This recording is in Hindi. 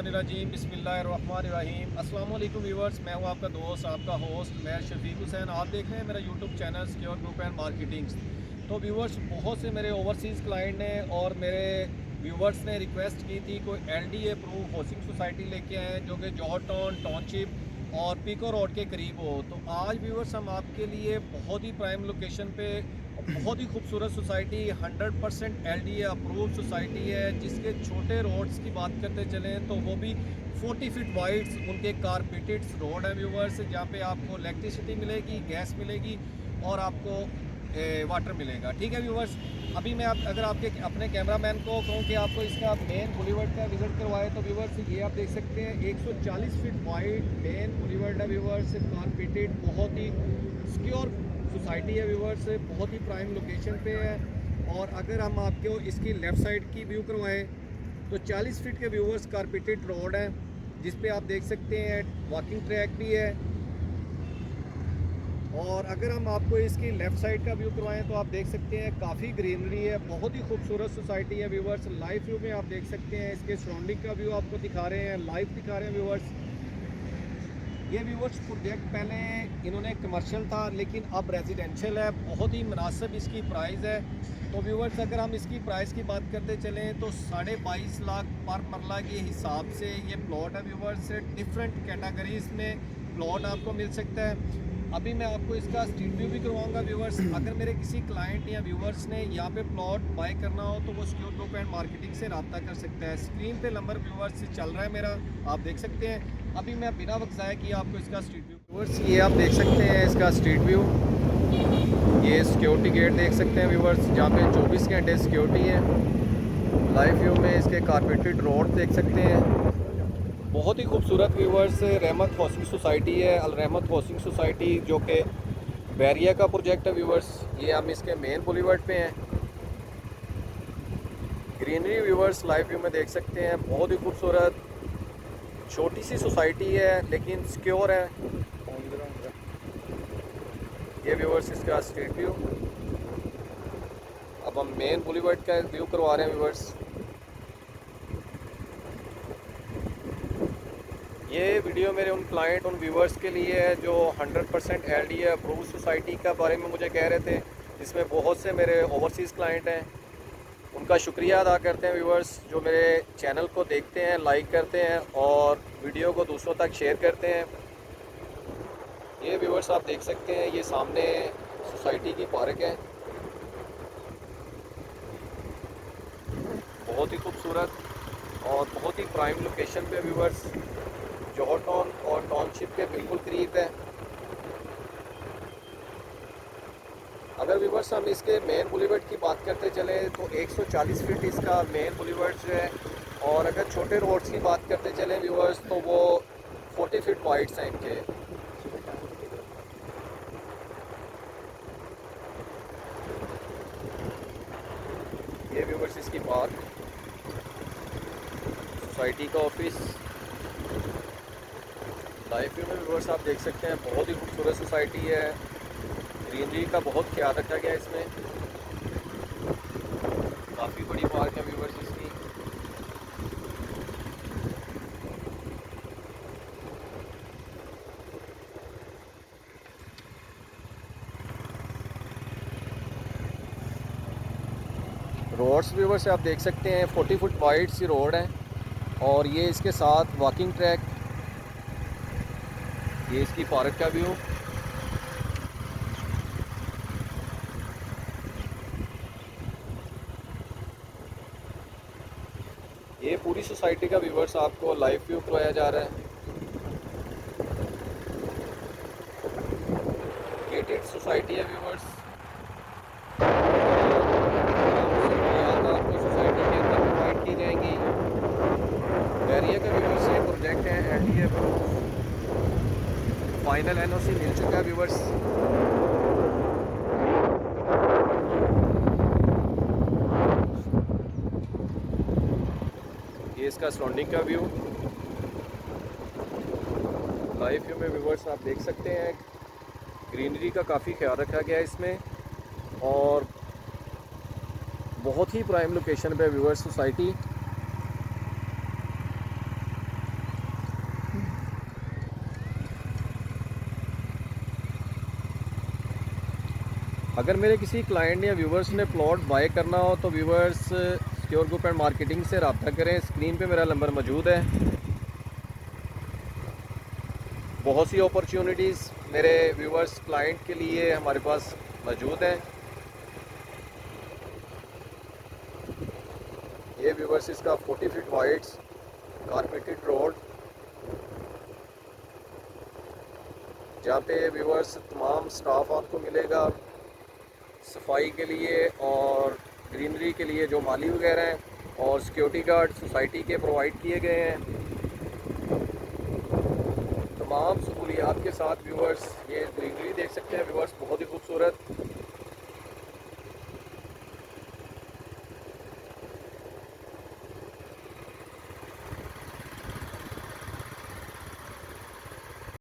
मिनश्शैतानिर्रजीम बिस्मिल्लाहिर्रहमानिर्रहीम। अस्सलाम वालेकुम व्यूअर्स, मैं हूं आपका दोस्त, आपका होस्ट मैं शफीक हुसैन। आप देख रहे हैं मेरा YouTube channel secure group and marketings. तो व्यूअर्स, बहुत से मेरे ओवरसीज़ क्लाइंट ने और मेरे व्यूअर्स ने रिक्वेस्ट की थी कोई LDA अप्रूव हाउसिंग सोसाइटी लेके आए जो कि जौहर टाउन टाउनशिप और पीको रोड के करीब हो। तो आज व्यूअर्स हम आपके लिए बहुत ही प्राइम लोकेशन पे बहुत ही खूबसूरत सोसाइटी 100% LDA अप्रूव सोसाइटी है, जिसके छोटे रोड्स की बात करते चलें तो वो भी 40 फीट वाइड्स उनके कारपेटेड रोड है व्यूअर्स, जहाँ पे आपको इलेक्ट्रिसिटी मिलेगी, गैस मिलेगी और आपको वाटर मिलेगा। ठीक है व्यूअर्स, अभी मैं अगर आपके अपने कैमरामैन को कहूँ कि आपको इसका मेन बुलीवर्ड का विज़िट करवाए तो व्यूअर्स ये आप देख सकते हैं 140 फीट वाइड मेन बुलीवर्ड है व्यूअर्स, कारपेटेड, बहुत ही सिक्योर सोसाइटी है व्यूअर्स, बहुत ही प्राइम लोकेशन पे है। और अगर हम आपको इसकी लेफ़्ट साइड की व्यू करवाएं तो 40 फीट के व्यूअर्स कारपेटेड रोड है, जिस पे आप देख सकते हैं वॉकिंग ट्रैक भी है। और अगर हम आपको इसकी लेफ़्ट साइड का व्यू करवाएं तो आप देख सकते हैं काफ़ी ग्रीनरी है, बहुत ही खूबसूरत सोसाइटी है व्यूअर्स। लाइव व्यू में आप देख सकते हैं इसके सराउंडिंग का व्यू आपको दिखा रहे हैं, लाइव दिखा रहे हैं व्यूअर्स। ये व्यूअर्स प्रोजेक्ट पहले इन्होंने कमर्शियल था लेकिन अब रेजिडेंशियल है, बहुत ही मुनासिब इसकी प्राइस है। तो व्यूअर्स, अगर हम इसकी प्राइस की बात करते चलें तो 22.5 लाख पर मरला के हिसाब से ये प्लॉट है व्यूअर्स। डिफरेंट कैटेगरीज में प्लॉट आपको मिल सकता है। अभी मैं आपको इसका स्ट्रीट व्यू भी करवाऊंगा व्यूअर्स। अगर मेरे किसी क्लाइंट या व्यूअर्स ने यहाँ पे प्लॉट बाय करना हो तो वो सिक्योर ग्रुप एंड मार्केटिंग से रब्ता कर सकता है। स्क्रीन पे नंबर व्यूअर्स चल रहा है मेरा, आप देख सकते हैं। अभी मैं बिना वक्त ज़ाया किए आपको इसका स्ट्रीट व्यू व्यूअर्स, ये आप देख सकते हैं इसका स्ट्रीट व्यू। ये सिक्योरिटी गेट देख सकते हैं व्यूअर्स, जहाँ पे 24 घंटे सिक्योरिटी है। लाइव व्यू में इसके कारपेटेड रोड देख सकते हैं, बहुत ही खूबसूरत व्यूअर्स। रहमत हाउसिंग सोसाइटी है, अल रहमत हाउसिंग सोसाइटी, जो कि बैरिया का प्रोजेक्ट है व्यूअर्स। ये हम इसके मेन बुलीवर्ड पे हैं। ग्रीनरी व्यूअर्स लाइव व्यू में देख सकते हैं, बहुत ही खूबसूरत छोटी सी सोसाइटी है लेकिन सिक्योर है। ये व्यूअर्स इसका स्ट्रीट व्यू। अब हम मेन बुलीवर्ड का व्यू करवा रहे हैं व्यूअर्स। ये वीडियो मेरे उन क्लाइंट, उन व्यूवर्स के लिए है जो 100% LDA अप्रूव सोसाइटी का बारे में मुझे कह रहे थे, जिसमें बहुत से मेरे ओवरसीज़ क्लाइंट हैं। उनका शुक्रिया अदा करते हैं व्यूवर्स जो मेरे चैनल को देखते हैं, लाइक करते हैं और वीडियो को दूसरों तक शेयर करते हैं। ये व्यूवर्स आप देख सकते हैं, ये सामने सोसाइटी की पार्क है, बहुत ही खूबसूरत और बहुत ही प्राइम लोकेशन पे व्यूवर्स, जौहर टाउन और टाउनशिप के बिल्कुल करीब है। अगर व्यूवर्स हम इसके मेन बुलीवर्ड की बात करते चलें तो 140 फीट इसका मेन बुलीवर्ड जो है, और अगर छोटे रोड्स की बात करते चलें व्यूवर्स तो वो 40 फीट वाइड्स हैं इनके। ये व्यूवर्स इसकी पार्क, सोसाइटी का ऑफिस। लाइव व्यू में व्यूवर्स आप देख सकते हैं, बहुत ही खूबसूरत सोसाइटी है, ग्रीनरी का बहुत ख्याल रखा गया है इसमें। काफ़ी बड़ी पार्क है व्यूवर्स इसकी। रोड्स व्यूवर्स से आप देख सकते हैं 40 फुट वाइड सी रोड है, और ये इसके साथ वॉकिंग ट्रैक। ये इसकी पार्क का व्यू। ये पूरी सोसाइटी का व्यूवर्स आपको लाइव व्यू करवाया जा रहा है। गेटेड सोसाइटी है व्यूवर्स, आपको सोसाइटी के अंदर प्रोवाइड की जाएंगी। बैरिया का व्यूवर्स ये प्रोजेक्ट है LDA अप्रूव, फाइनल NOC मिल चुका है व्यूवर्स। ये इसका सराउंडिंग का व्यू। लाइव व्यू में व्यूवर्स आप देख सकते हैं, ग्रीनरी का काफ़ी ख्याल रखा गया है इसमें, और बहुत ही प्राइम लोकेशन पे व्यूवर्स सोसाइटी। अगर मेरे किसी क्लाइंट या व्यूवर्स ने प्लॉट बाय करना हो तो viewers secure group and marketing से रब्ता करें। स्क्रीन पे मेरा नंबर मौजूद है। बहुत सी अपॉर्चुनिटीज़ मेरे व्यूवर्स क्लाइंट के लिए हमारे पास मौजूद हैं। ये व्यूवर्स इसका 40 फीट वाइड कारपेटेड रोड, जहाँ पे व्यूवर्स तमाम स्टाफ आपको मिलेगा सफाई के लिए और ग्रीनरी के लिए। जो माली वगैरह हैं और सिक्योरिटी गार्ड सोसाइटी के प्रोवाइड किए गए हैं, तमाम सहूलियात के साथ व्यूवर्स ये ग्रीनरी देख सकते हैं व्यूवर्स, बहुत ही खूबसूरत।